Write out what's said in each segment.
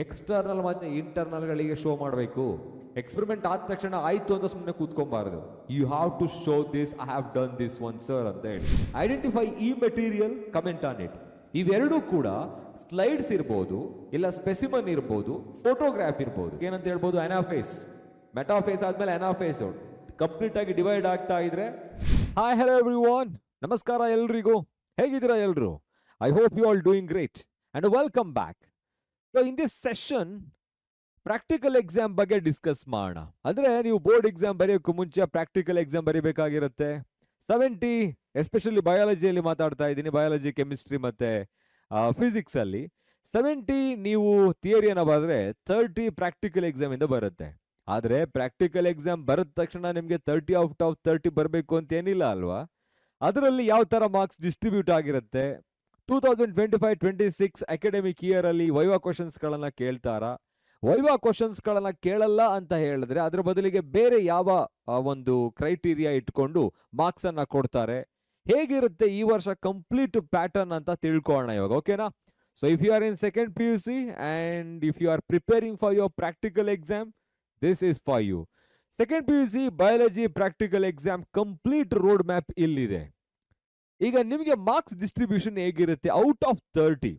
External ಮತ್ತು ಇಂಟರ್ನಲ್ಗಳಿಗೆ show ಮಾಡಬೇಕು. Experiment ಆದ ತಕ್ಷಣ ಆಯ್ತು ಅಂತ ಸುಮ್ಮನೆ ಕೂತ್ಕೊಬಾರ್ದು. You have to show this, I have done this one sir ಅಂತ ಹೇಳಿ. ಐಡೆಂಟಿಫೈ ಈ ಮೆಟೀರಿಯಲ್, ಕಮೆಂಟ್ ಆನ್ ಇಟ್. ಇವೆರಡೂ ಕೂಡ ಸ್ಲೈಡ್ಸ್ ಇರ್ಬೋದು, ಇಲ್ಲ ಸ್ಪೆಸಿಮನ್ ಇರ್ಬೋದು, ಫೋಟೋಗ್ರಾಫ್ ಇರ್ಬೋದು. ಏನಂತ ಹೇಳ್ಬೋದು? ಅನಾಫೇಸ್. ಮೆಟಾಫೇಸ್ ಆದ್ಮೇಲೆ ಅನಾಫೇಸ್ ಕಂಪ್ಲೀಟ್ ಆಗಿ ಡಿವೈಡ್ ಆಗ್ತಾ ಇದ್ರೆ. ಹಾಯ್, ಹಲೋ ಎವ್ರಿವಾನ್, ನಮಸ್ಕಾರ ಎಲ್ರಿಗೂ. ಹೇಗಿದ್ದೀರಾ ಎಲ್ರು? I hope you all doing great and welcome back. So in this session practical exam ಬಗ್ಗೆ ಡಿಸ್ಕಸ್ ಮಾಡೋಣ. ಅಂದ್ರೆ ನೀವು ಬೋರ್ಡ್ ಎಕ್ಸಾಮ್ ಬರೆಯೋಕ್ಕೂ ಮುಂಚೆ ಪ್ರಾಕ್ಟಿಕಲ್ ಎಕ್ಸಾಮ್ ಬರೀಬೇಕಾಗಿರುತ್ತೆ. 70 ಎಸ್ಪೆಷಲಿ ಬಯಾಲಜಿಯಲ್ಲಿ ಮಾತಾಡ್ತಾ ಇದ್ದೀನಿ, ಬಯಾಲಜಿ, ಕೆಮಿಸ್ಟ್ರಿ ಮತ್ತೆ ಫಿಸಿಕ್ಸ್ ಅಲ್ಲಿ 70 ನೀವು ಥಿಯರಿಯನ್ನು ಬರೆದ್ರೆ 30 ಪ್ರಾಕ್ಟಿಕಲ್ ಎಕ್ಸಾಮ್ ಇಂದ ಬರುತ್ತೆ. ಆದ್ರೆ ಪ್ರಾಕ್ಟಿಕಲ್ ಎಕ್ಸಾಮ್ ಬರದ ತಕ್ಷಣ ನಿಮಗೆ 30 ಔಟ್ ಆಫ್ 30 ಬರಬೇಕು ಅಂತ ಏನಿಲ್ಲ ಅಲ್ವಾ? ಅದರಲ್ಲಿ ಯಾವ ತರ ಮಾರ್ಕ್ಸ್ ಡಿಸ್ಟ್ರಿಬ್ಯೂಟ್ ಆಗಿರುತ್ತೆ? 2025-26 ಅಕಾಡೆಮಿಕ್ ಇಯರ್ ಅಲ್ಲಿ ವೈವಾ ಕ್ವಶನ್ಸ್ ಗಳನ್ನ ಕೇಳ್ತಾರಾ? ವೈವಾ ಕ್ವಶನ್ಸ್ ಗಳನ್ನ ಕೇಳಲ್ಲ ಅಂತ ಹೇಳಿದ್ರೆ ಅದ್ರ ಬದಲಿಗೆ ಬೇರೆ ಯಾವ ಒಂದು ಕ್ರೈಟೀರಿಯಾ ಇಟ್ಕೊಂಡು ಮಾರ್ಕ್ಸ್ ಅನ್ನ ಕೊಡ್ತಾರೆ? ಹೇಗಿರುತ್ತೆ ಈ ವರ್ಷ ಕಂಪ್ಲೀಟ್ ಪ್ಯಾಟರ್ನ್ ಅಂತ ತಿಳ್ಕೊಳ್ಳೋಣ ಇವಾಗ, ಓಕೆನಾ? So if you are in second PUC and if you are preparing for your practical exam, this is for you. Second PUC biology practical exam complete road map ಇಲ್ಲಿದೆ. ಈಗ ನಿಮಗೆ ಮಾರ್ಕ್ಸ್ ಡಿಸ್ಟ್ರಿಬ್ಯೂಷನ್ ಹೇಗಿರುತ್ತೆ? Out of 30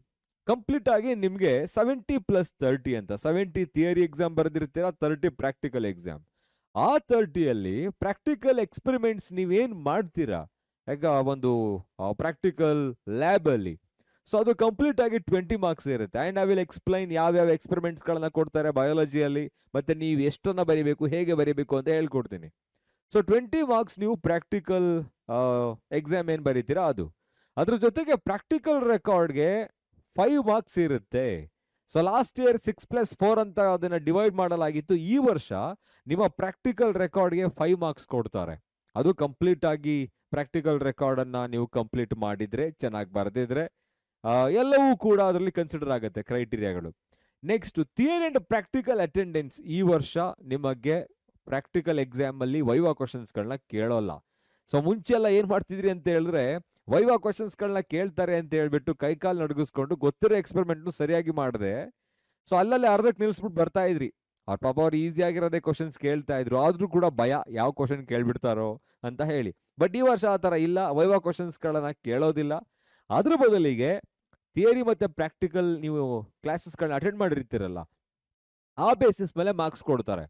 complete ಆಗಿ ನಿಮಗೆ 70 + 30 ಅಂತ. 70 theory exam ಬರೆದಿರ್ತೀರಾ, 30 practical exam. ಆ 30ಯಲ್ಲಿ ಪ್ರಾಕ್ಟಿಕಲ್ ಎಕ್ಸ್ಪೆರಿಮೆಂಟ್ಸ್ ನೀವೇನ್ ಮಾಡ್ತೀರಾ ಈಗ ಒಂದು ಪ್ರಾಕ್ಟಿಕಲ್ ಲ್ಯಾಬ್ ಅಲ್ಲಿ, ಸೊ ಅದು ಕಂಪ್ಲೀಟ್ ಆಗಿ 20 ಮಾರ್ಕ್ಸ್ ಇರುತ್ತೆ. ಅಂಡ್ ಐ ವಿಲ್ ಎಕ್ಸ್ಪ್ಲೈನ್ ಯಾವ್ಯಾವ ಎಕ್ಸ್ಪೆರಿಮೆಂಟ್ಸ್ ಗಳನ್ನ ಕೊಡ್ತಾರೆ ಬಯಾಲಜಿಯಲ್ಲಿ, ಮತ್ತೆ ನೀವು ಎಷ್ಟನ್ನ ಬರೀಬೇಕು, ಹೇಗೆ ಬರೀಬೇಕು ಅಂತ ಹೇಳ್ಕೊಡ್ತೀನಿ. ಸೊ 20 ಮಾರ್ಕ್ಸ್ ನೀವು ಪ್ರಾಕ್ಟಿಕಲ್ ಎಕ್ಸಾಮ್ ಏನ್ ಬರೀತೀರಾ ಅದು. ಅದ್ರ ಜೊತೆಗೆ ಪ್ರಾಕ್ಟಿಕಲ್ ರೆಕಾರ್ಡ್ಗೆ 5 ಮಾರ್ಕ್ಸ್ ಇರುತ್ತೆ. ಸೊ ಲಾಸ್ಟ್ ಇಯರ್ 6+4 ಅಂತ ಅದನ್ನ ಡಿವೈಡ್ ಮಾಡಲಾಗಿತ್ತು. ಈ ವರ್ಷ ನಿಮ್ಮ ಪ್ರಾಕ್ಟಿಕಲ್ ರೆಕಾರ್ಡ್ಗೆ 5 ಮಾರ್ಕ್ಸ್ ಕೊಡ್ತಾರೆ. ಅದು ಕಂಪ್ಲೀಟ್ ಆಗಿ ಪ್ರಾಕ್ಟಿಕಲ್ ರೆಕಾರ್ಡ್ ಅನ್ನ ನೀವು ಕಂಪ್ಲೀಟ್ ಮಾಡಿದ್ರೆ, ಚೆನ್ನಾಗಿ ಬರೆದಿದ್ರೆ ಎಲ್ಲವೂ ಕೂಡ ಅದರಲ್ಲಿ ಕನ್ಸಿಡರ್ ಆಗುತ್ತೆ ಕ್ರೈಟೀರಿಯಾಗಳು. Next theory and practical attendance. ಈ ವರ್ಷ ನಿಮಗೆ ಪ್ರಾಕ್ಟಿಕಲ್ ಎಕ್ಸಾಮ್ ಅಲ್ಲಿ ವೈವಾ ಕ್ವಶನ್ಸ್ ಗಳನ್ನ ಕೇಳೋಲ್ಲ. ಸೊ ಮುಂಚೆ ಎಲ್ಲ ಏನ್ ಮಾಡ್ತಿದ್ರಿ ಅಂತ ಹೇಳಿದ್ರೆ, ವೈವಾ ಕ್ವಶನ್ಸ್ ಗಳನ್ನ ಕೇಳ್ತಾರೆ ಅಂತ ಹೇಳ್ಬಿಟ್ಟು ಕೈಕಾಲು ನಡಗಿಸ್ಕೊಂಡು ಗೊತ್ತಿರೋ ಎಕ್ಸ್ಪೆರಿಮೆಂಟ್ ಸರಿಯಾಗಿ ಮಾಡಿದೆ. ಸೊ ಅಲ್ಲಲ್ಲಿ ಅರ್ಧಕ್ಕೆ ನಿಲ್ಸ್ಬಿಟ್ಟು ಬರ್ತಾ ಇದ್ರಿ. ಅವ್ರ ಪಾಪ ಅವ್ರು ಈಸಿ ಆಗಿರೋದೇ ಕ್ವಶನ್ಸ್ ಕೇಳ್ತಾ ಇದ್ರು, ಆದ್ರೂ ಕೂಡ ಭಯ ಯಾವ ಕ್ವಶನ್ ಕೇಳ್ಬಿಡ್ತಾರೋ ಅಂತ ಹೇಳಿ. ಬಟ್ ಈ ವರ್ಷ ಆ ತರ ಇಲ್ಲ, ವೈವಾ ಕ್ವಶನ್ಸ್ ಗಳನ್ನ ಕೇಳೋದಿಲ್ಲ. ಅದ್ರ ಬದಲಿಗೆ ಥಿಯರಿ ಮತ್ತೆ ಪ್ರಾಕ್ಟಿಕಲ್ ನೀವು ಕ್ಲಾಸಸ್ ಗಳನ್ನ ಅಟೆಂಡ್ ಮಾಡಿರ್ತೀರಲ್ಲ, ಆ ಬೇಸಿಸ್ ಮೇಲೆ ಮಾರ್ಕ್ಸ್ ಕೊಡ್ತಾರೆ.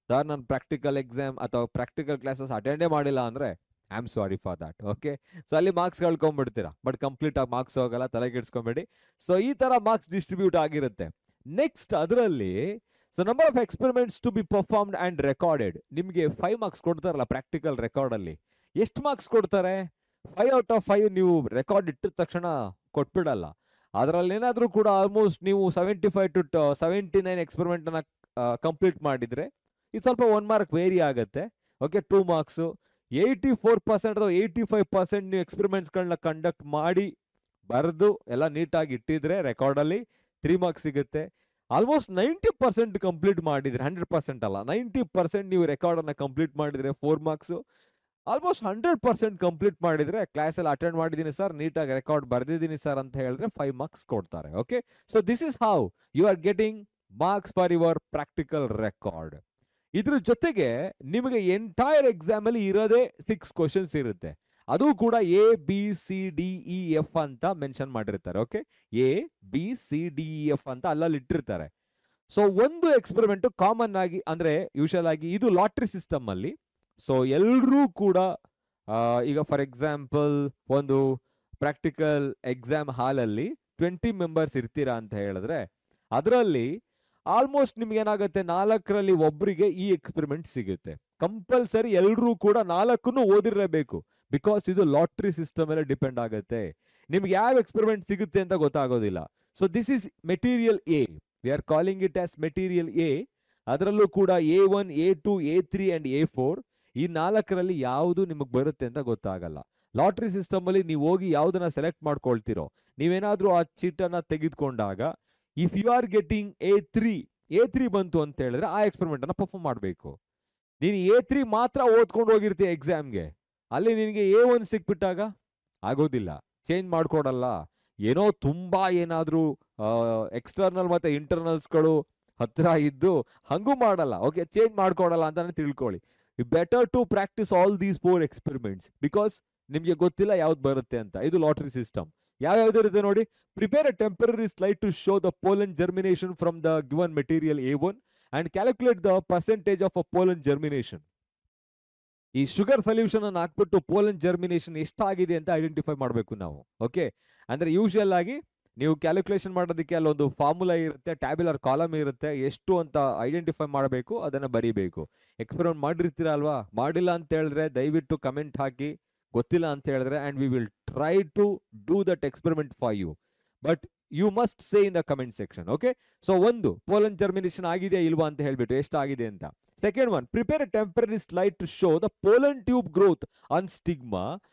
ಸರ್ ನಾನು ಪ್ರಾಕ್ಟಿಕಲ್ ಎಕ್ಸಾಮ್ ಅಥವಾ ಪ್ರಾಕ್ಟಿಕಲ್ ಕ್ಲಾಸಸ್ ಅಟೆಂಡೇ ಮಾಡಿಲ್ಲ ಅಂದ್ರೆ I am sorry for that. Okay, so ಅಲ್ಲಿ ಮಾರ್ಕ್ಸ್ ಕಳ್ಕೊಂಡ್ಬಿಡ್ತೀರಾ, ಬಟ್ ಕಂಪ್ಲೀಟ್ ಆಗಿ ಮಾರ್ಕ್ಸ್ ಹೋಗಲ್ಲ, ತಲೆ ಕೆಡಿಸ್ಕೊಂಬೇಡಿ. ಸೊ ಈ ತರ ಮಾರ್ಕ್ಸ್ ಡಿಸ್ಟ್ರಿಬ್ಯೂಟ್ ಆಗಿರುತ್ತೆ. ನೆಕ್ಸ್ಟ್ ಅದರಲ್ಲಿ so number of experiments to be performed and recorded. ನಿಮಗೆ 5 ಮಾರ್ಕ್ಸ್ ಕೊಡ್ತಾರಲ್ಲ ಪ್ರಾಕ್ಟಿಕಲ್ ರೆಕಾರ್ಡ್ ಅಲ್ಲಿ. ಎಷ್ಟು ಮಾರ್ಕ್ಸ್ ಕೊಡ್ತಾರೆ? 5 ಔಟ್ ಆಫ್ 5 ನೀವು ರೆಕಾರ್ಡ್ ಇಟ್ಟಿದ ತಕ್ಷಣ ಕೊಟ್ಬಿಡಲ್ಲ. ಅದರಲ್ಲಿ ಏನಾದ್ರೂ ಕೂಡ ಆಲ್ಮೋಸ್ಟ್ ನೀವು 75 to 79 ಎಕ್ಸ್ಪೆರಿಮೆಂಟ್ ಅನ್ನ ಕಂಪ್ಲೀಟ್ ಮಾಡಿದ್ರೆ ಇದು ಸ್ವಲ್ಪ 1 ಮಾರ್ಕ್ ವೇರಿ ಆಗುತ್ತೆ. Okay, 2 marks. 84% ಅಥವಾ 85% ನೀವು ಎಕ್ಸ್ಪೆರಿಮೆಂಟ್ಸ್ಗಳನ್ನ ಕಂಡಕ್ಟ್ ಮಾಡಿ ಬರೆದು ಎಲ್ಲ ನೀಟಾಗಿ ಇಟ್ಟಿದ್ರೆ ರೆಕಾರ್ಡಲ್ಲಿ 3 ಮಾರ್ಕ್ಸ್ ಸಿಗುತ್ತೆ. ಆಲ್ಮೋಸ್ಟ್ 90% ಕಂಪ್ಲೀಟ್ ಮಾಡಿದ್ರೆ, 100% ಅಲ್ಲ, 90% ನೀವು ರೆಕಾರ್ಡನ್ನು ಕಂಪ್ಲೀಟ್ ಮಾಡಿದ್ರೆ 4 ಮಾರ್ಕ್ಸು. ಆಲ್ಮೋಸ್ಟ್ 100% ಕಂಪ್ಲೀಟ್ ಮಾಡಿದ್ರೆ, ಕ್ಲಾಸಲ್ಲಿ ಅಟೆಂಡ್ ಮಾಡಿದ್ದೀನಿ ಸರ್, ನೀಟಾಗಿ ರೆಕಾರ್ಡ್ ಬರೆದಿದ್ದೀನಿ ಸರ್ ಅಂತ ಹೇಳಿದ್ರೆ 5 ಮಾರ್ಕ್ಸ್ ಕೊಡ್ತಾರೆ. Okay, so this is how you are getting marks for your practical record. ಇದ್ರ ಜೊತೆಗೆ ನಿಮಗೆ ಎಂಟೈರ್ ಎಕ್ಸಾಮ್ ಅಲ್ಲಿ ಇರೋದೇ 6 ಕ್ವಶನ್ಸ್ ಇರುತ್ತೆ. ಅದು ಕೂಡ ABCDEF ಅಂತ ಮೆನ್ಷನ್ ಮಾಡಿರ್ತಾರೆ. ಓಕೆ, ABCDEF ಅಂತ ಅಲ್ಲಲ್ಲಿ ಇಟ್ಟಿರ್ತಾರೆ. ಸೊ ಒಂದು ಎಕ್ಸ್ಪೆರಿಮೆಂಟ್ ಕಾಮನ್ ಆಗಿ, ಅಂದ್ರೆ ಯೂಶಲ್ ಆಗಿ ಇದು ಲಾಟ್ರಿ ಸಿಸ್ಟಮ್ ಅಲ್ಲಿ. ಸೊ ಎಲ್ಲರೂ ಕೂಡ ಈಗ ಫಾರ್ ಎಕ್ಸಾಂಪಲ್ ಒಂದು ಪ್ರಾಕ್ಟಿಕಲ್ ಎಕ್ಸಾಮ್ ಹಾಲಲ್ಲಿ 20 ಮೆಂಬರ್ಸ್ ಇರ್ತೀರಾ ಅಂತ ಹೇಳಿದ್ರೆ, ಅದರಲ್ಲಿ ಆಲ್ಮೋಸ್ಟ್ ನಿಮ್ಗೆ ಏನಾಗುತ್ತೆ, 4ರಲ್ಲಿ ಒಬ್ಬರಿಗೆ ಈ ಎಕ್ಸ್ಪೆರಿಮೆಂಟ್ ಸಿಗುತ್ತೆ. ಕಂಪಲ್ಸರಿ ಎಲ್ಲರೂ ಕೂಡ 4 ಓದಿರಬೇಕು. ಬಿಕಾಸ್ ಇದು ಲಾಟ್ರಿ ಸಿಸ್ಟಮ್ ಮೇಲೆ ಡಿಪೆಂಡ್ ಆಗುತ್ತೆ. ನಿಮ್ಗೆ ಯಾವ ಎಕ್ಸ್ಪೆರಿಮೆಂಟ್ ಸಿಗುತ್ತೆ ಅಂತ ಗೊತ್ತಾಗೋದಿಲ್ಲ. So this is material A. We are calling it as material A. ಅದರಲ್ಲೂ ಕೂಡ A1, A2, A3 and A4 ಈ 4ರಲ್ಲಿ ಯಾವುದು ನಿಮಗೆ ಬರುತ್ತೆ ಅಂತ ಗೊತ್ತಾಗಲ್ಲ. ಲಾಟ್ರಿ ಸಿಸ್ಟಮ್ ಅಲ್ಲಿ ನೀವು ಹೋಗಿ ಯಾವ್ದನ್ನ ಸೆಲೆಕ್ಟ್ ಮಾಡ್ಕೊಳ್ತಿರೋ, ನೀವೇನಾದ್ರೂ ಆ ಚೀಟನ್ನ ತೆಗೆದುಕೊಂಡಾಗ if you are getting A3 ಬಂತು ಅಂತ ಹೇಳಿದ್ರೆ ಆ ಎಕ್ಸ್ಪೆರಿಮೆಂಟ್ ಅನ್ನ ಪರ್ಫಾರ್ಮ್ ಮಾಡಬೇಕು. ನೀನು A3 ಮಾತ್ರ ಓದ್ಕೊಂಡು ಹೋಗಿರ್ತೀಯ ಎಕ್ಸಾಮ್ಗೆ, ಅಲ್ಲಿ ನಿನಗೆ A1 ಸಿಕ್ಬಿಟ್ಟಾಗ ಆಗೋದಿಲ್ಲ, ಚೇಂಜ್ ಮಾಡ್ಕೊಡಲ್ಲ. ಏನೋ ತುಂಬಾ ಏನಾದ್ರೂ ಎಕ್ಸ್ಟರ್ನಲ್ ಮತ್ತೆ ಇಂಟರ್ನಲ್ಸ್ಗಳು ಹತ್ರ ಇದ್ದು ಹಂಗೂ ಮಾಡಲ್ಲ, ಓಕೆ, ಚೇಂಜ್ ಮಾಡ್ಕೊಡಲ್ಲ ಅಂತಾನೆ ತಿಳ್ಕೊಳ್ಳಿ. Better to practice all these 4 experiments because ನಿಮ್ಗೆ ಗೊತ್ತಿಲ್ಲ ಯಾವ್ದು ಬರುತ್ತೆ ಅಂತ. ಇದು ಲಾಟ್ರಿ ಸಿಸ್ಟಮ್. ಯಾವ್ಯಾವ್ದು ಇರುತ್ತೆ ನೋಡಿ. Prepare a temporary slide to show the pollen germination from the given material A1 and calculate the percentage of a pollen germination. ಈ ಶುಗರ್ ಸೊಲ್ಯೂಷನ್ ಅನ್ನು ಹಾಕ್ಬಿಟ್ಟು ಪೋಲನ್ ಜರ್ಮಿನೇಷನ್ ಎಷ್ಟಾಗಿದೆ ಅಂತ ಐಡೆಂಟಿಫೈ ಮಾಡಬೇಕು ನಾವು. ಓಕೆ, ಅಂದ್ರೆ ಯೂಶುವಲ್ ಆಗಿ ನೀವು ಕ್ಯಾಲ್ಕುಲೇಷನ್ ಮಾಡೋದಕ್ಕೆ ಅಲ್ಲೊಂದು ಫಾರ್ಮುಲಾ ಇರುತ್ತೆ, ಟ್ಯಾಬ್ಯುಲರ್ ಕಾಲಮ್ ಇರುತ್ತೆ, ಎಷ್ಟು ಅಂತ ಐಡೆಂಟಿಫೈ ಮಾಡಬೇಕು, ಅದನ್ನ ಬರೀಬೇಕು. ಎಕ್ಸ್ಪೆರಿಮೆಂಟ್ ಮಾಡಿರ್ತೀರ ಅಲ್ವಾ? ಮಾಡಿಲ್ಲ ಅಂತ ಹೇಳಿದ್ರೆ ದಯವಿಟ್ಟು ಕಮೆಂಟ್ ಹಾಕಿ, ಗೊತ್ತಿಲ್ಲ ಅಂತ ಹೇಳಿದ್ರೆ, and we will try to do that experiment for you, but you must say in the comment section. Okay, so ಒಂದು ಪೋಲನ್ ಜರ್ಮಿನೇಷನ್ ಆಗಿದೆಯಾ ಇಲ್ವಾ ಅಂತ ಹೇಳ್ಬಿಟ್ಟು ಎಷ್ಟಾಗಿದೆ ಅಂತ. Second one, prepare a temporary slide to show the pollen tube growth on stigma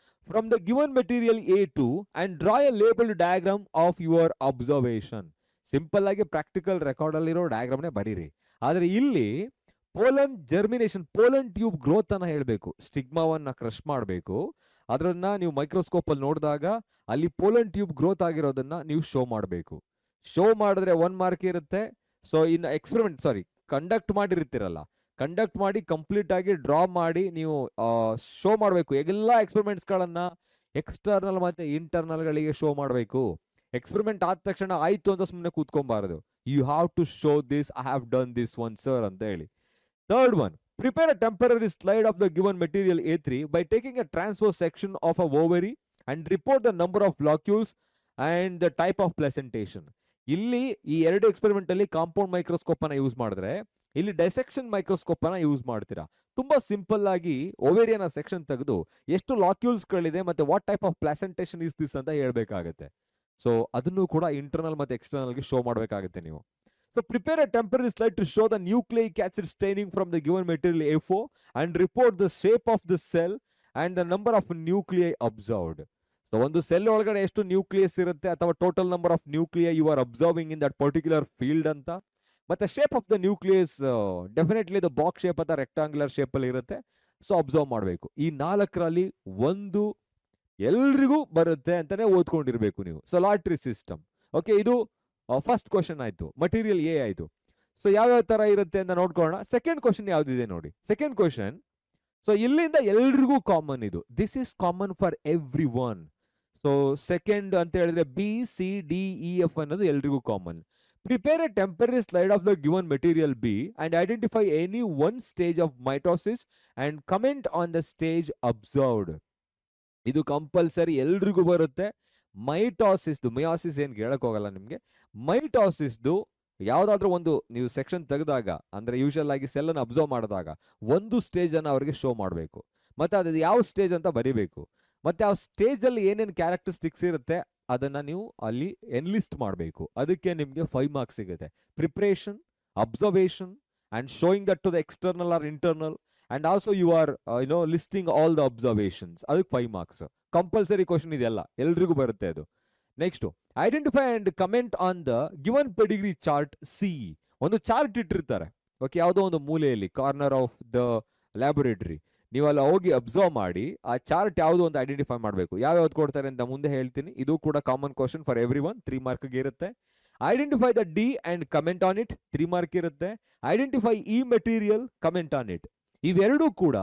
from the given material A2 and draw a labeled diagram of your observation. Simple ಆಗಿ practical record ಅಲ್ಲಿರೋ ಡಯಾಗ್ರಾಮ್ನೇ ಬರೀರಿ. ಆದ್ರೆ ಇಲ್ಲಿ pollen germination, pollen tube growth ಅನ್ನ ಹೇಳಬೇಕು. ಸ್ಟಿಗ್ಮಾವನ್ನ crush ಮಾಡಬೇಕು. ಅದನ್ನ ನೀವು ಮೈಕ್ರೋಸ್ಕೋಪ್ ಅಲ್ಲಿ ನೋಡಿದಾಗ ಅಲ್ಲಿ ಪೋಲನ್ ಟ್ಯೂಬ್ ಗ್ರೋತ್ ಆಗಿರೋದನ್ನ ನೀವು ಶೋ ಮಾಡಬೇಕು. ಶೋ ಮಾಡಿದ್ರೆ 1 ಮಾರ್ಕ್ ಇರುತ್ತೆ. ಸೊ ಇನ್ನು ಎಕ್ಸ್ಪೆರಿಮೆಂಟ್ ಕಂಡಕ್ಟ್ ಮಾಡಿರ್ತೀರಲ್ಲ, ಕಂಡಕ್ಟ್ ಮಾಡಿ ಕಂಪ್ಲೀಟ್ ಆಗಿ ಡ್ರಾ ಮಾಡಿ ನೀವು ಶೋ ಮಾಡಬೇಕು. ಎಲ್ಲ ಎಕ್ಸ್ಪೆರಿಮೆಂಟ್ಸ್ಗಳನ್ನ ಎಕ್ಸ್ಟರ್ನಲ್ ಮತ್ತೆ ಇಂಟರ್ನಲ್ ಗಳಿಗೆ ಶೋ ಮಾಡಬೇಕು. ಎಕ್ಸ್ಪೆರಿಮೆಂಟ್ ಆದ ತಕ್ಷಣ ಆಯ್ತು ಅಂತ ಸುಮ್ಮನೆ ಕೂತ್ಕೊಬಾರದು. You have to show this, I have done this one sir ಅಂತ ಹೇಳಿ. Third one, prepare a temporary slide of the given material A3 by taking a transverse section of a ovary and report the number of locules and the type of placentation. ಇಲ್ಲಿ ಈ 2 experiment ಅಲ್ಲಿ compound microscope ಅನ್ನ use ಮಾಡಿದ್ರೆ, ಇಲ್ಲಿ dissection microscope ಅನ್ನ use ಮಾಡ್ತೀರಾ. ತುಂಬಾ simple ಆಗಿ ಓವೇರಿಯನ್ ಸೆಕ್ಷನ್ ತೆಗೆದು ಎಷ್ಟು ಲಾಕ್ಯೂಲ್ಸ್ ಗಳಿದೆ ಮತ್ತೆ what type of placentation is this ಅಂತ ಹೇಳ್ಬೇಕಾಗುತ್ತೆ. ಸೊ ಅದನ್ನು ಕೂಡ ಇಂಟರ್ನಲ್ ಮತ್ತೆ ಎಕ್ಸ್ಟರ್ನಲ್ ಗೆ ಶೋ ಮಾಡಬೇಕಾಗುತ್ತೆ ನೀವು. So prepare a temporary slide to show the nucleic acid staining from the given material A4 and report the shape of the cell and the number of nuclei observed. So ಒಂದು cell ಒಳಗಡೆ ಎಷ್ಟು nucleus ಇರುತ್ತೆ ಅಥವಾ total number of nuclei you are observing in that particular field ಅಂತ. ಮತ್ತೆ shape of the nucleus definitely the box shape ಅಥವಾ rectangular shape ಅಲ್ಲಿ ಇರುತ್ತೆ. ಸೊ ಅಬ್ಸರ್ವ್ ಮಾಡಬೇಕು. ಈ 4ರಲ್ಲಿ ಒಂದು ಎಲ್ರಿಗೂ ಬರುತ್ತೆ ಅಂತಾನೆ ಓದ್ಕೊಂಡಿರ್ಬೇಕು ನೀವು. So lottery system. ಓಕೆ, ಇದು ಫಸ್ಟ್ ಕ್ವಶನ್ ಆಯ್ತು, ಮಟೀರಿಯಲ್ A ಆಯ್ತು. ಸೊ ಯಾವ್ಯಾವ ತರ ಇರುತ್ತೆ ಅಂತ ನೋಡ್ಕೊಳ್ಳೋಣ. ಸೆಕೆಂಡ್ ಕ್ವಶನ್ ಯಾವ್ದಿದೆ ನೋಡಿ. ಸೆಕೆಂಡ್ ಕ್ವಶನ್, ಸೊ ಇಲ್ಲಿಂದ ಎಲ್ರಿಗೂ ಕಾಮನ್ ಇದು. This is common for every one. So second ಅಂತ ಹೇಳಿದ್ರೆ B, C, D, E, F ಅನ್ನೋದು ಎಲ್ರಿಗೂ common. Prepare a temporary slide of the given material B and identify any one stage of mitosis and comment on the stage observed. ಇದು compulsory ಎಲ್ರಿಗೂ ಬರುತ್ತೆ. ಮೈಟೋಸಿಸ್ದು, ಮಯೋಸಿಸ್ ಏನ್ ಕೇಳಕ್ ಹೋಗಲ್ಲ ನಿಮ್ಗೆ. ಮೈಟೋಸಿಸ್ದು ಯಾವ್ದಾದ್ರು ಒಂದು ನೀವು ಸೆಕ್ಷನ್ ತೆಗೆದಾಗ, ಅಂದ್ರೆ ಯೂಶಲ್ ಆಗಿ ಸೆಲ್ ಅನ್ನು ಅಬ್ಸರ್ವ್ ಮಾಡಿದಾಗ ಒಂದು ಸ್ಟೇಜ್ ಅನ್ನ ಅವರಿಗೆ ಶೋ ಮಾಡಬೇಕು. ಮತ್ತೆ ಅದು ಯಾವ ಸ್ಟೇಜ್ ಅಂತ ಬರಿಬೇಕು. ಮತ್ತೆ ಆ ಸ್ಟೇಜ್ ಅಲ್ಲಿ ಏನೇನು ಕ್ಯಾರೆಕ್ಟರಿಸ್ಟಿಕ್ಸ್ ಇರುತ್ತೆ ಅದನ್ನ ನೀವು ಅಲ್ಲಿ ಎನ್ಲಿಸ್ಟ್ ಮಾಡಬೇಕು. ಅದಕ್ಕೆ ನಿಮ್ಗೆ 5 ಮಾರ್ಕ್ಸ್ ಸಿಗುತ್ತೆ. Preparation, observation and showing that to the external or internal and also you are listing all the observations. ಅದಕ್ಕೆ 5 ಮಾರ್ಕ್ಸ್. ಕಂಪಲ್ಸರಿ ಕ್ವಶನ್ ಇದೆಲ್ಲ, ಎಲ್ರಿಗೂ ಬರುತ್ತೆ ಅದು. Next, identify and comment on the given pedigree chart C. ಒಂದು chart ಇಟ್ಟಿರ್ತಾರೆ, okay, ಯಾವುದೋ ಒಂದು ಮೂಲೆಯಲ್ಲಿ ಕಾರ್ನರ್ ಆಫ್ ದ ಲ್ಯಾಬೊರೇಟರಿ. ನೀವು ಅಲ್ಲಿ ಹೋಗಿ ಅಬ್ಸರ್ವ್ ಮಾಡಿ ಆ ಚಾರ್ಟ್ ಯಾವುದು ಅಂತ ಐಡೆಂಟಿಫೈ ಮಾಡಬೇಕು. ಯಾವ್ಯಾವ್ದು ಕೊಡ್ತಾರೆ ಅಂತ ಮುಂದೆ ಹೇಳ್ತೀನಿ. ಇದು ಕೂಡ common question for everyone, 3 ಮಾರ್ಕ್ಗೆ ಇರುತ್ತೆ. Identify the D and comment on it, 3 mark ಇರುತ್ತೆ. Identify E material, comment on it. ಇವೆರಡೂ ಕೂಡ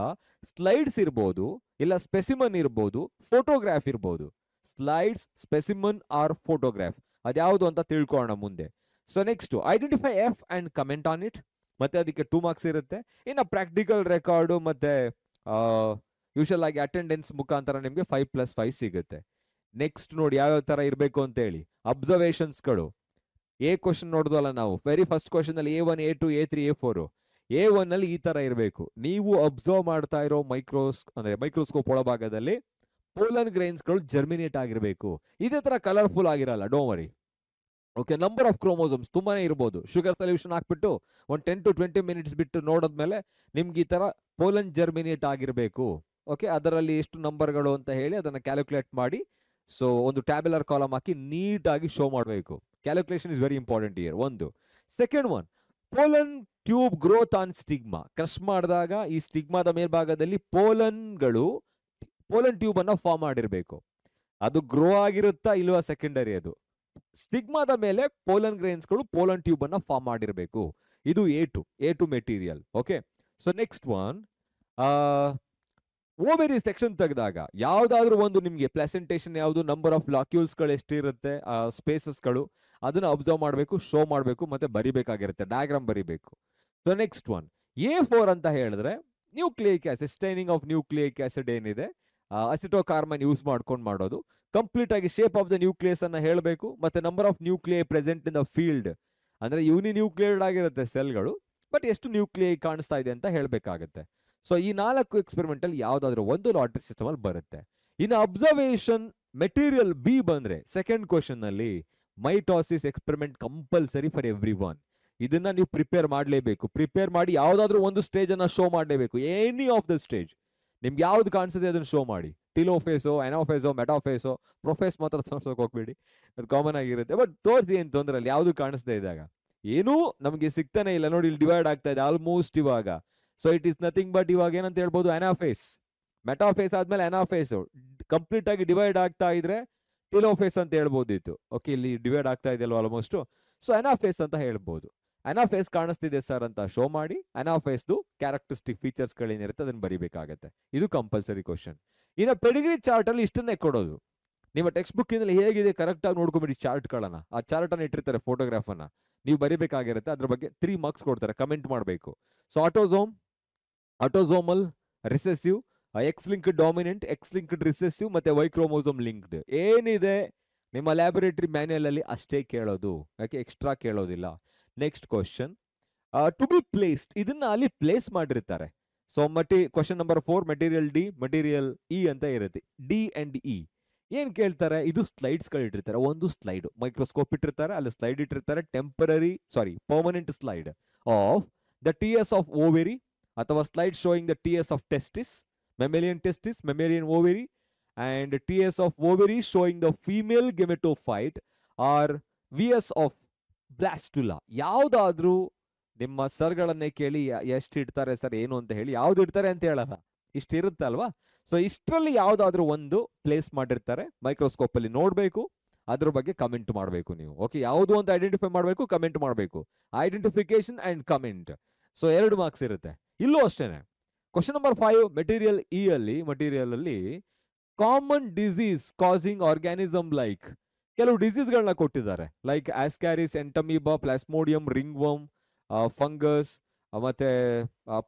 ಸ್ಲೈಡ್ಸ್ ಇರ್ಬೋದು, ಇಲ್ಲ ಸ್ಪೆಸಿಮನ್ ಇರ್ಬೋದು, ಫೋಟೋಗ್ರಾಫ್ ಇರ್ಬೋದು. ಸ್ಲೈಡ್ಸ್, ಸ್ಪೆಸಿಮನ್ ಆರ್ ಫೋಟೋಗ್ರಾಫ್, ಅದ್ಯಾವುದು ಅಂತ ತಿಳ್ಕೊಳ್ಳೋಣ ಮುಂದೆ. So next, identify F and comment on it. ಮತ್ತೆ ಅದಕ್ಕೆ 2 ಮಾರ್ಕ್ಸ್ ಇರುತ್ತೆ. ಇನ್ನು ಪ್ರಾಕ್ಟಿಕಲ್ ರೆಕಾರ್ಡು ಮತ್ತೆ ಯೂಶಲ್ ಆಗಿ ಅಟೆಂಡೆನ್ಸ್ ಮುಖಾಂತರ ನಿಮಗೆ 5+5 ಸಿಗುತ್ತೆ. ನೆಕ್ಸ್ಟ್ ನೋಡಿ ಯಾವ್ಯಾವ ತರ ಇರಬೇಕು ಅಂತ ಹೇಳಿ. ಅಬ್ಸರ್ವೇಷನ್ಸ್ಗಳು, A ಕ್ವಶನ್ ನೋಡಿದ್ವಲ್ಲ ನಾವು, ವೆರಿ ಫಸ್ಟ್ ಕ್ವಶನ್ ಅಲ್ಲಿ A1, A2, A3, A4. A1 ಅಲ್ಲಿ ಈ ತರ ಇರಬೇಕು. ನೀವು ಅಬ್ಸರ್ವ್ ಮಾಡ್ತಾ ಇರೋ ಮೈಕ್ರೋಸ್ಕೋಪ್ ಒಳಭಾಗದಲ್ಲಿ ಪೋಲನ್ ಗ್ರೈನ್ಸ್ಗಳು ಜರ್ಮಿನೇಟ್ ಆಗಿರಬೇಕು. ಇದೇ ತರ ಕಲರ್ಫುಲ್ ಆಗಿರಲ್ಲ, don't worry. Okay, number of chromosomes ತುಂಬಾನೇ ಇರ್ಬೋದು. ಶುಗರ್ ಸೊಲ್ಯೂಷನ್ ಹಾಕ್ಬಿಟ್ಟು ಒಂದು 10 to 20 ಮಿನಿಟ್ಸ್ ಬಿಟ್ಟು ನೋಡಿದ್ಮೇಲೆ ನಿಮ್ಗೆ ಈ ತರ ಪೋಲನ್ ಜರ್ಮಿನೇಟ್ ಆಗಿರಬೇಕು. ಓಕೆ, ಅದರಲ್ಲಿ ಎಷ್ಟು ನಂಬರ್ಗಳು ಅಂತ ಹೇಳಿ ಅದನ್ನ ಕ್ಯಾಲ್ಕುಲೇಟ್ ಮಾಡಿ, ಸೊ ಒಂದು ಟ್ಯಾಬ್ಯುಲರ್ ಕಾಲಮ್ ಹಾಕಿ ನೀಟ್ ಆಗಿ ಶೋ ಮಾಡಬೇಕು. Calculation is very important here. ಒಂದು. Second one, pollen tube growth on stigma. Crush ಮಾಡಿದಾಗ ಈ ಸ್ಟಿಗ್ಮಾದ ಮೇಲ್ಭಾಗದಲ್ಲಿ ಪೋಲನ್ ಟ್ಯೂಬ್ ಅನ್ನ ಫಾರ್ಮ್ ಮಾಡಿರ್ಬೇಕು. ಅದು ಗ್ರೋ ಆಗಿರುತ್ತಾ ಇಲ್ವಾ ಸೆಕೆಂಡರಿ ಅದು. ಸ್ಟಿಗ್ಮಾದ ಮೇಲೆ ಪೋಲನ್ ಗ್ರೈನ್ಸ್ಗಳು ಪೋಲನ್ ಟ್ಯೂಬ್ ಅನ್ನ ಫಾರ್ಮ್ ಮಾಡಿರಬೇಕು. ಇದು A two material. Okay, so next one, ovary section ತೆಗೆದಾಗ ಯಾವ್ದಾದ್ರು ಒಂದು ನಿಮ್ಗೆ ಪ್ಲೆಸೆಂಟೇಷನ್ ಯಾವುದು, ನಂಬರ್ ಆಫ್ ಲಾಕ್ಯೂಲ್ಸ್ಗಳು ಎಷ್ಟಿರುತ್ತೆ, ಸ್ಪೇಸಸ್ಗಳು, ಅದನ್ನ ಅಬ್ಸರ್ವ್ ಮಾಡಬೇಕು, ಶೋ ಮಾಡಬೇಕು, ಮತ್ತೆ ಬರಿಬೇಕಾಗಿರುತ್ತೆ, ಡಯಾಗ್ರಾಮ್ ಬರಿಬೇಕು. ಸೊ ನೆಕ್ಸ್ಟ್ ಒನ್, A4 ಅಂತ ಹೇಳಿದ್ರೆ nucleic acid, staining of nucleic acid ಏನಿದೆ, ಅಸಿಟೋಕಾರ್ಬನ್ ಯೂಸ್ ಮಾಡ್ಕೊಂಡು ಮಾಡೋದು. ಕಂಪ್ಲೀಟ್ ಆಗಿ ಶೇಪ್ ಆಫ್ ದ ನ್ಯೂಕ್ಲಿಯಸ್ ಅನ್ನ ಹೇಳಬೇಕು, ಮತ್ತೆ number of nuclei present in the field, ಅಂದ್ರೆ ಯೂನಿನ್ಯೂಕ್ಲಿಯರ್ಡ್ ಆಗಿರುತ್ತೆ ಸೆಲ್ಗಳು, ಬಟ್ ಎಷ್ಟು ನ್ಯೂಕ್ಲಿಯೈ ಕಾಣಿಸ್ತಾ ಇದೆ ಅಂತ ಹೇಳಬೇಕಾಗುತ್ತೆ. ಸೊ ಈ 4 ಎಕ್ಸ್ಪೆರಿಮೆಂಟ್ ಅಲ್ಲಿ ಯಾವ್ದಾದ್ರು ಒಂದು ಲಾಟ್ರಿ ಸಿಸ್ಟಮ್ ಅಲ್ಲಿ ಬರುತ್ತೆ. ಇನ್ನು ಅಬ್ಸರ್ವೇಷನ್ ಮೆಟೀರಿಯಲ್ ಬಿ ಬಂದ್ರೆ ಸೆಕೆಂಡ್ ಕ್ವಶನ್ ನಲ್ಲಿ mitosis experiment compulsory for every one. ಇದನ್ನ ನೀವು ಪ್ರಿಪೇರ್ ಮಾಡಲೇಬೇಕು. ಪ್ರಿಪೇರ್ ಮಾಡಿ ಯಾವ್ದಾದ್ರು ಒಂದು ಸ್ಟೇಜ್ ಅನ್ನ ಶೋ ಮಾಡಲೇಬೇಕು. ಎನಿ ಆಫ್ ದ ಸ್ಟೇಜ್ ನಿಮ್ಗೆ ಯಾವ್ದು ಕಾಣಿಸುತ್ತೆ ಅದನ್ನ ಶೋ ಮಾಡಿ. ಟಿಲೋಫೇಸೋ, ಎನಾಫೇಸೋ, ಮೆಟಾಫೇಸೋ, ಪ್ರೊಫೇಸ್ ಮಾತ್ರ ತೋರ್ಸೋಕೆ ಹೋಗ್ಬೇಡಿ, ಅದು ಕಾಮನ್ ಆಗಿರುತ್ತೆ. ಬಟ್ ತೋರಿಸಿ ಏನು ತೊಂದರೆ ಅಲ್ಲಿ, ಯಾವ್ದು ಕಾಣಿಸ್ತಾ ಇದ್ದಾಗ ಏನೂ ನಮಗೆ ಸಿಗ್ತಾನೆ ಇಲ್ಲ. ನೋಡಿ ಇಲ್ಲಿ ಡಿವೈಡ್ ಆಗ್ತಾ ಇದೆ ಆಲ್ಮೋಸ್ಟ್ ಇವಾಗ. So it is nothing but ಇವಾಗ ಏನಂತ ಹೇಳ್ಬೋದು, ಅನಾಫೇಸ್. ಮೆಟಾಫೇಸ್ ಆದ್ಮೇಲೆ ಅನಾಫೇಸ್ ಕಂಪ್ಲೀಟ್ ಆಗಿ ಡಿವೈಡ್ ಆಗ್ತಾ ಇದ್ರೆ ಟಿಲೋಫೇಸ್ ಅಂತ ಹೇಳ್ಬೋದಿತ್ತು. ಓಕೆ, ಇಲ್ಲಿ ಡಿವೈಡ್ ಆಗ್ತಾ ಇದೆ ಅಲ್ವಾ ಆಲ್ಮೋಸ್ಟ್. ಸೊ ಅನಾಫೇಸ್ ಅಂತ ಹೇಳ್ಬೋದು. ಅನಾಫೇಸ್ ಕಾಣಿಸ್ತಿದೆ ಸರ್ ಅಂತ ಶೋ ಮಾಡಿ, ಅನಾಫೇಸ್ದು ಕ್ಯಾರೆಕ್ಟರಿಸ್ಟಿಕ್ ಫೀಚರ್ಸ್ ಗಳೇನಿರುತ್ತೆ ಅದನ್ನ ಬರಿಬೇಕಾಗತ್ತೆ. ಇದು ಕಂಪಲ್ಸರಿ ಕ್ವಶನ್. ಇನ್ನು ಪೆಡಿಗ್ರಿ ಚಾರ್ಟ್ ಅಲ್ಲಿ ಇಷ್ಟನ್ನೇ ಕೊಡೋದು. ನಿಮ್ಮ ಟೆಕ್ಸ್ಟ್ ಬುಕ್ ಇಂದ ಹೇಗಿದೆ ಕರೆಕ್ಟ್ ಆಗಿ ನೋಡ್ಕೊಂಬಿಡಿ ಚಾರ್ಟ್ಗಳನ್ನ. ಆ ಚಾರ್ಟ್ ಅನ್ನ ಇಟ್ಟಿರ್ತಾರೆ, ಫೋಟೋಗ್ರಾಫ್ ಅನ್ನ ನೀವು ಬರಿಬೇಕಾಗಿರುತ್ತೆ. ಅದ್ರ ಬಗ್ಗೆ 3 ಮಾರ್ಕ್ಸ್ ಕೊಡ್ತಾರೆ, ಕಮೆಂಟ್ ಮಾಡಬೇಕು. So autosomal recessive, X linked dominant, X linked recessive, ಮತ್ತೆ ವೈ ಕ್ರೋಮೋಸೋಮ್ ಲಿಂಕ್ಡ್ ಏನಿದೆ ನಿಮ್ಮ ಲ್ಯಾಬೊರೇಟರಿ ಮ್ಯಾನ್ಯಲ್ ಅಲ್ಲಿ ಅಷ್ಟೇ ಕೇಳೋದು, ಯಾಕೆ ಎಕ್ಸ್ಟ್ರಾ ಕೇಳೋದಿಲ್ಲ. Next question, to be placed, ಇದನ್ನ ಅಲ್ಲಿ ಪ್ಲೇಸ್ ಮಾಡಿರ್ತಾರೆ. So question number 4 material D, material E ಅಂತ ಇರುತ್ತೆ. ಡಿ ಅಂಡ್ ಇ ಏನ್ ಕೇಳ್ತಾರೆ, ಇದು ಸ್ಲೈಡ್ಸ್ ಗಳು ಇಟ್ಟಿರ್ತಾರೆ. ಒಂದು ಸ್ಲೈಡ್ ಮೈಕ್ರೋಸ್ಕೋಪ್ ಇಟ್ಟಿರ್ತಾರೆ, ಅಲ್ಲಿ ಸ್ಲೈಡ್ ಇಟ್ಟಿರ್ತಾರೆ, permanent slide of the TS of ovary, ಅಥವಾ slide showing the TS of testis, mammalian ovary, and TS of ovary showing the female gametophyte or VS of blastula. ಯಾವ್ದಾದ್ರೂ ನಿಮ್ಮ ಸರ್ಗಳನ್ನೇ ಕೇಳಿ ಎಷ್ಟು ಇಡ್ತಾರೆ ಸರ್ ಏನು ಅಂತ ಹೇಳಿ, ಯಾವ್ದು ಇಡ್ತಾರೆ ಅಂತ ಹೇಳಲ್ಲ, ಇಷ್ಟ ಇರುತ್ತೆ ಅಲ್ವಾ. ಸೊ ಇಷ್ಟರಲ್ಲಿ ಯಾವ್ದಾದ್ರೂ ಒಂದು ಪ್ಲೇಸ್ ಮಾಡಿರ್ತಾರೆ, ಮೈಕ್ರೋಸ್ಕೋಪ್ ಅಲ್ಲಿ ನೋಡ್ಬೇಕು, ಅದ್ರ ಬಗ್ಗೆ ಕಮೆಂಟ್ ಮಾಡಬೇಕು ನೀವು. ಓಕೆ, ಯಾವುದು ಅಂತ ಐಡೆಂಟಿಫೈ ಮಾಡಬೇಕು, ಕಮೆಂಟ್ ಮಾಡಬೇಕು. Identification and comment. So 2 marks ಇರುತ್ತೆ. ಇಲ್ಲೂ ಅಷ್ಟೇನೆ. ಕ್ವಶನ್ ನಂಬರ್ 5 ಮೆಟೀರಿಯಲ್ ಇ ಅಲ್ಲಿ common disease causing organism, like ಕೆಲವು ಡಿಸೀಸ್ಗಳನ್ನ ಕೊಟ್ಟಿದ್ದಾರೆ, ಲೈಕ್ ಆಸ್ಕ್ಯಾರಿಸ್, ಎಂಟಮೀಬಾ, ಪ್ಲಾಸ್ಮೋಡಿಯಂ, ರಿಂಗ್ವರ್ಮ್, ಫಂಗಸ್, ಮತ್ತೆ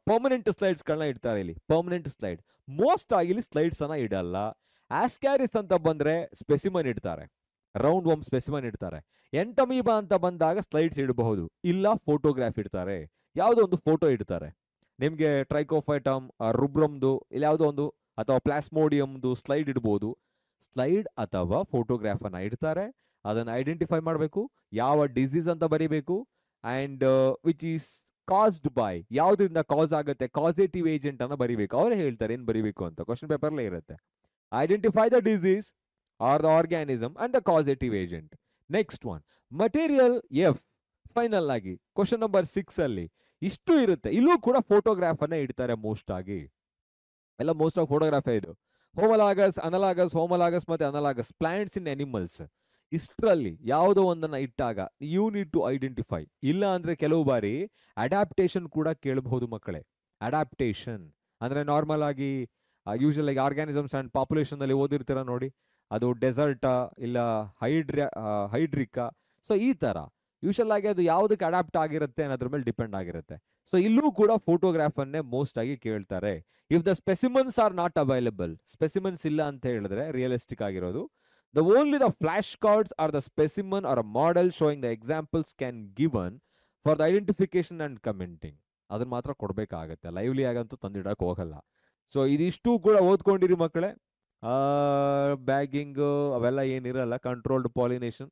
ಪರ್ಮನೆಂಟ್ ಸ್ಲೈಡ್ಸ್ಗಳನ್ನ ಇಡ್ತಾರೆ. ಇಲ್ಲಿ ಪರ್ಮನೆಂಟ್ ಸ್ಲೈಡ್ ಮೋಸ್ಟ್ ಆಗಿ ಇಲ್ಲಿ ಸ್ಲೈಡ್ಸ್ ಅನ್ನ ಇಡಲ್ಲ. ಆಸ್ಕ್ಯಾರಿಸ್ ಅಂತ ಬಂದ್ರೆ ಸ್ಪೆಸಿಮನ್ ಇಡ್ತಾರೆ, ರೌಂಡ್ ವರ್ಮ್ ಸ್ಪೆಸಿಮನ್ ಇಡ್ತಾರೆ. ಎಂಟಮೀಬಾ ಅಂತ ಬಂದಾಗ ಸ್ಲೈಡ್ಸ್ ಇಡಬಹುದು, ಇಲ್ಲ ಫೋಟೋಗ್ರಾಫ್ ಇಡ್ತಾರೆ, ಯಾವುದೋ ಒಂದು ಫೋಟೋ ಇಡ್ತಾರೆ. ನಿಮ್ಗೆ ಟ್ರೈಕೋಫೈಟಮ್, ರುಬ್ರಮ್ದು, ಇಲ್ಲ ಯಾವುದೋ ಒಂದು, ಅಥವಾ ಪ್ಲಾಸ್ಮೋಡಿಯಮ್ದು ಸ್ಲೈಡ್ ಇಡ್ಬೋದು. ಸ್ಲೈಡ್ ಅಥವಾ ಫೋಟೋಗ್ರಾಫ್ ಅನ್ನ ಇಡ್ತಾರೆ, ಅದನ್ನ ಐಡೆಂಟಿಫೈ ಮಾಡಬೇಕು, ಯಾವ ಡಿಸೀಸ್ ಅಂತ ಬರಿಬೇಕು, and which is caused by, ಯಾವ್ದ್ರಿಂದ ಕಾಸ್ ಆಗುತ್ತೆ, ಕಾಸೇಟಿವ್ ಏಜೆಂಟ್ ಅನ್ನ ಬರಿಬೇಕು. ಅವರೇ ಹೇಳ್ತಾರೆ ಏನ್ ಬರಿಬೇಕು ಅಂತ, ಕ್ವಶನ್ ಪೇಪರ್ಲೇ ಇರುತ್ತೆ. Identify the disease or the organism and the causative agent. Next one material F. Final ಆಗಿ ಕ್ವಶನ್ ನಂಬರ್ 6 ಅಲ್ಲಿ ಇಷ್ಟು ಇರುತ್ತೆ. ಇಲ್ಲೂ ಕೂಡ ಫೋಟೋಗ್ರಾಫ್ ಅನ್ನ ಇಡ್ತಾರೆ ಮೋಸ್ಟ್ ಆಗಿ, ಎಲ್ಲ ಮೋಸ್ಟ್ ಆಫ್ ಫೋಟೋಗ್ರಾಫೇ ಇದು. ಹೋಮಲಾಗಸ್ ಮತ್ತೆ ಅನಲಾಗಸ್ ಪ್ಲಾಂಟ್ಸ್ ಇನ್ ಅನಿಮಲ್ಸ್. ಇಷ್ಟರಲ್ಲಿ ಯಾವುದೋ ಒಂದನ್ನ ಇಟ್ಟಾಗ ಯು ನೀಡ್ ಟು ಐಡೆಂಟಿಫೈ. ಇಲ್ಲ ಅಂದ್ರೆ ಕೆಲವು ಬಾರಿ ಅಡ್ಯಾಪ್ಟೇಷನ್ ಕೂಡ ಕೇಳಬಹುದು ಮಕ್ಕಳೇ. ಅಡ್ಯಾಪ್ಟೇಷನ್ ಅಂದ್ರೆ ನಾರ್ಮಲ್ ಆಗಿ ಯೂಶಲ್ ಆಗಿ ಆರ್ಗ್ಯಾನಿಸಮ್ಸ್ ಅಂಡ್ ಪಾಪ್ಯುಲೇಷನ್ ಅಲ್ಲಿ ಓದಿರ್ತೀರ ನೋಡಿ, ಅದು ಡೆಸರ್ಟಾ ಇಲ್ಲ ಹೈಡ್ರಿಕಾ. ಸೊ ಈ ತರ ಯೂಶಲ್ ಆಗಿ ಅದು ಯಾವುದಕ್ಕೆ ಅಡಾಪ್ಟ್ ಆಗಿರುತ್ತೆ ಅನ್ನೋದ್ರ ಮೇಲೆ ಡಿಪೆಂಡ್ ಆಗಿರುತ್ತೆ. ಸೊ ಇಲ್ಲೂ ಕೂಡ ಫೋಟೋಗ್ರಾಫ್ ಅನ್ನೇ ಮೋಸ್ಟ್ ಆಗಿ ಕೇಳ್ತಾರೆ. If the specimens are not available, specimens ಇಲ್ಲ ಅಂತ ಹೇಳಿದ್ರೆ ರಿಯಲಿಸ್ಟಿಕ್ ಆಗಿರೋದು, only the flashcards or the specimen or a model showing the examples can given for the identification and commenting. ಅದನ್ನ ಮಾತ್ರ ಕೊಡ್ಬೇಕಾಗತ್ತೆ, ಲೈವ್ಲಿ ಆಗಂತೂ ತಂದಿಡಕ್ ಹೋಗಲ್ಲ. ಸೊ ಇದಿಷ್ಟು ಕೂಡ ಓದ್ಕೊಂಡಿರಿ ಮಕ್ಕಳೇ. ಬ್ಯಾಗಿಂಗ್ ಅವೆಲ್ಲ ಏನಿರಲ್ಲ, ಕಂಟ್ರೋಲ್ಡ್ ಪಾಲಿನೇಷನ್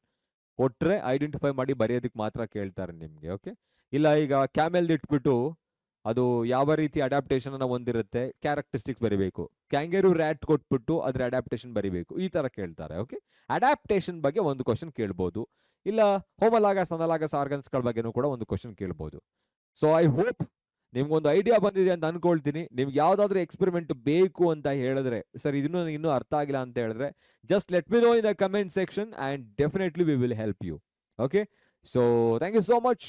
ಕೊಟ್ರೆ ಐಡೆಂಟಿಫೈ ಮಾಡಿ ಬರೆಯೋದಕ್ಕೆ ಮಾತ್ರ ಕೇಳ್ತಾರೆ ನಿಮ್ಗೆ. ಓಕೆ, ಇಲ್ಲ ಈಗ ಕ್ಯಾಮೆಲ್ದು ಇಟ್ಬಿಟ್ಟು ಅದು ಯಾವ ರೀತಿ ಅಡ್ಯಾಪ್ಟೇಷನ್ ಅನ್ನ ಹೊಂದಿರುತ್ತೆ, ಕ್ಯಾರೆಕ್ಟರಿಸ್ಟಿಕ್ಸ್ ಬರಿಬೇಕು. ಕ್ಯಾಂಗರು ರ್ಯಾಟ್ ಕೊಟ್ಬಿಟ್ಟು ಅದ್ರ ಅಡ್ಯಾಪ್ಟೇಷನ್ ಬರಿಬೇಕು, ಈ ತರ ಕೇಳ್ತಾರೆ. ಓಕೆ, ಅಡ್ಯಾಪ್ಟೇಷನ್ ಬಗ್ಗೆ ಒಂದು ಕ್ವಶನ್ ಕೇಳ್ಬೋದು, ಇಲ್ಲ ಹೋಮಲಾಗಸ್ ಅನಲಾಗಸ್ ಆರ್ಗನ್ಸ್ಗಳ ಬಗ್ಗೆನೂ ಕೂಡ ಒಂದು ಕ್ವಶನ್ ಕೇಳ್ಬೋದು. ಸೊ ಐ ಹೋಪ್ ನಿಮ್ಗೊಂದು ಐಡಿಯಾ ಬಂದಿದೆ ಅಂತ ಅನ್ಕೊಳ್ತೀನಿ. ನಿಮ್ಗೆ ಯಾವ್ದಾದ್ರು ಎಕ್ಸ್ಪೆರಿಮೆಂಟ್ ಬೇಕು ಅಂತ ಹೇಳಿದ್ರೆ, ಸರ್ ಇದನ್ನು ಇನ್ನೂ ಅರ್ಥ ಆಗಿಲ್ಲ ಅಂತ ಹೇಳಿದ್ರೆ, just let me know in the comment section and definitely we will help you. Okay, so thank you so much.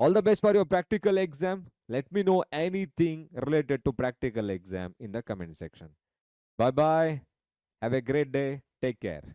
All the best for your practical exam. Let me know anything related to practical exam in the comment section. Bye bye. Have a great day. Take care.